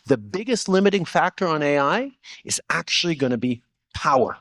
The biggest limiting factor on AI is actually going to be power.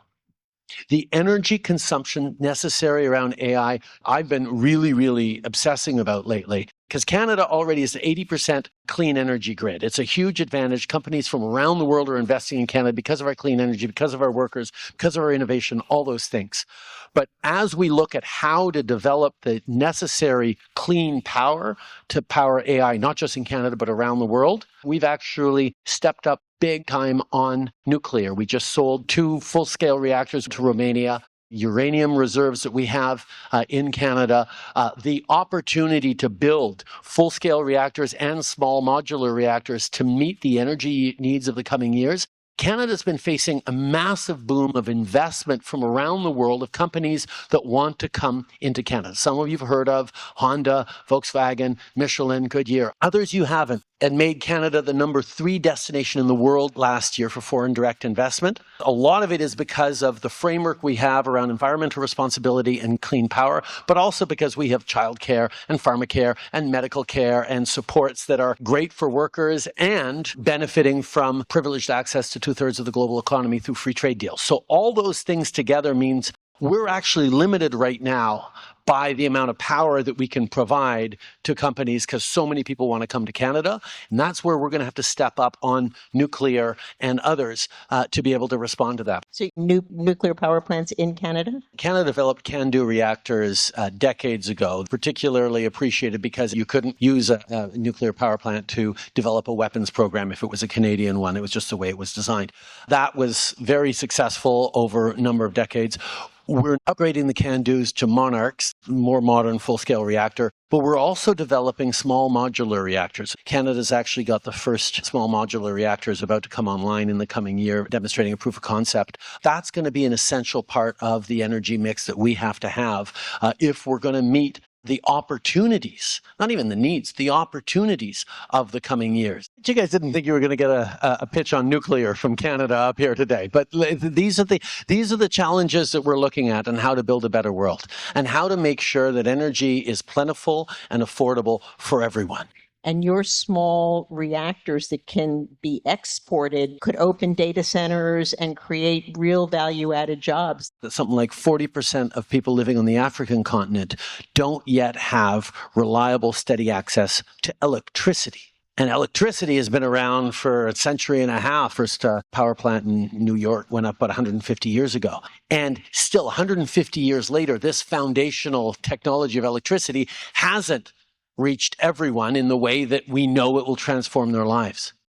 The energy consumption necessary around AI, I've been really obsessing about lately, because Canada already is an 80% clean energy grid. It's a huge advantage. Companies from around the world are investing in Canada because of our clean energy, because of our workers, because of our innovation, all those things. But as we look at how to develop the necessary clean power to power AI, not just in Canada, but around the world, we've actually stepped up big time on nuclear. We just sold 2 full-scale reactors to Romania. Uranium reserves that we have in Canada, the opportunity to build full-scale reactors and small modular reactors to meet the energy needs of the coming years. Canada's been facing a massive boom of investment from around the world of companies that want to come into Canada. Some of you've heard of Honda, Volkswagen, Michelin, Goodyear. Others you haven't. And made Canada the number 3 destination in the world last year for foreign direct investment. A lot of it is because of the framework we have around environmental responsibility and clean power, but also because we have childcare and pharmacare and medical care and supports that are great for workers and benefiting from privileged access to 2/3 of the global economy through free trade deals. So all those things together means we're actually limited right now by the amount of power that we can provide to companies because so many people want to come to Canada. And that's where we're going to have to step up on nuclear and others to be able to respond to that. So nuclear power plants in Canada? Canada developed CANDU reactors decades ago, particularly appreciated because you couldn't use a nuclear power plant to develop a weapons program if it was a Canadian one. It was just the way it was designed. That was very successful over a number of decades. We're upgrading the CANDUs to MONARKs, more modern full-scale reactor, but we're also developing small modular reactors. Canada's actually got the first small modular reactors about to come online in the coming year, demonstrating a proof of concept. That's going to be an essential part of the energy mix that we have to have if we're going to meet the opportunities, not even the needs, the opportunities of the coming years. You guys didn't think you were going to get a pitch on nuclear from Canada up here today, but these are the challenges that we're looking at and how to build a better world and how to make sure that energy is plentiful and affordable for everyone. And your small reactors that can be exported could open data centers and create real value-added jobs. Something like 40% of people living on the African continent don't yet have reliable, steady access to electricity. And electricity has been around for a century and a half. First power plant in New York went up about 150 years ago. And still 150 years later, this foundational technology of electricity hasn't reached everyone in the way that we know it will transform their lives.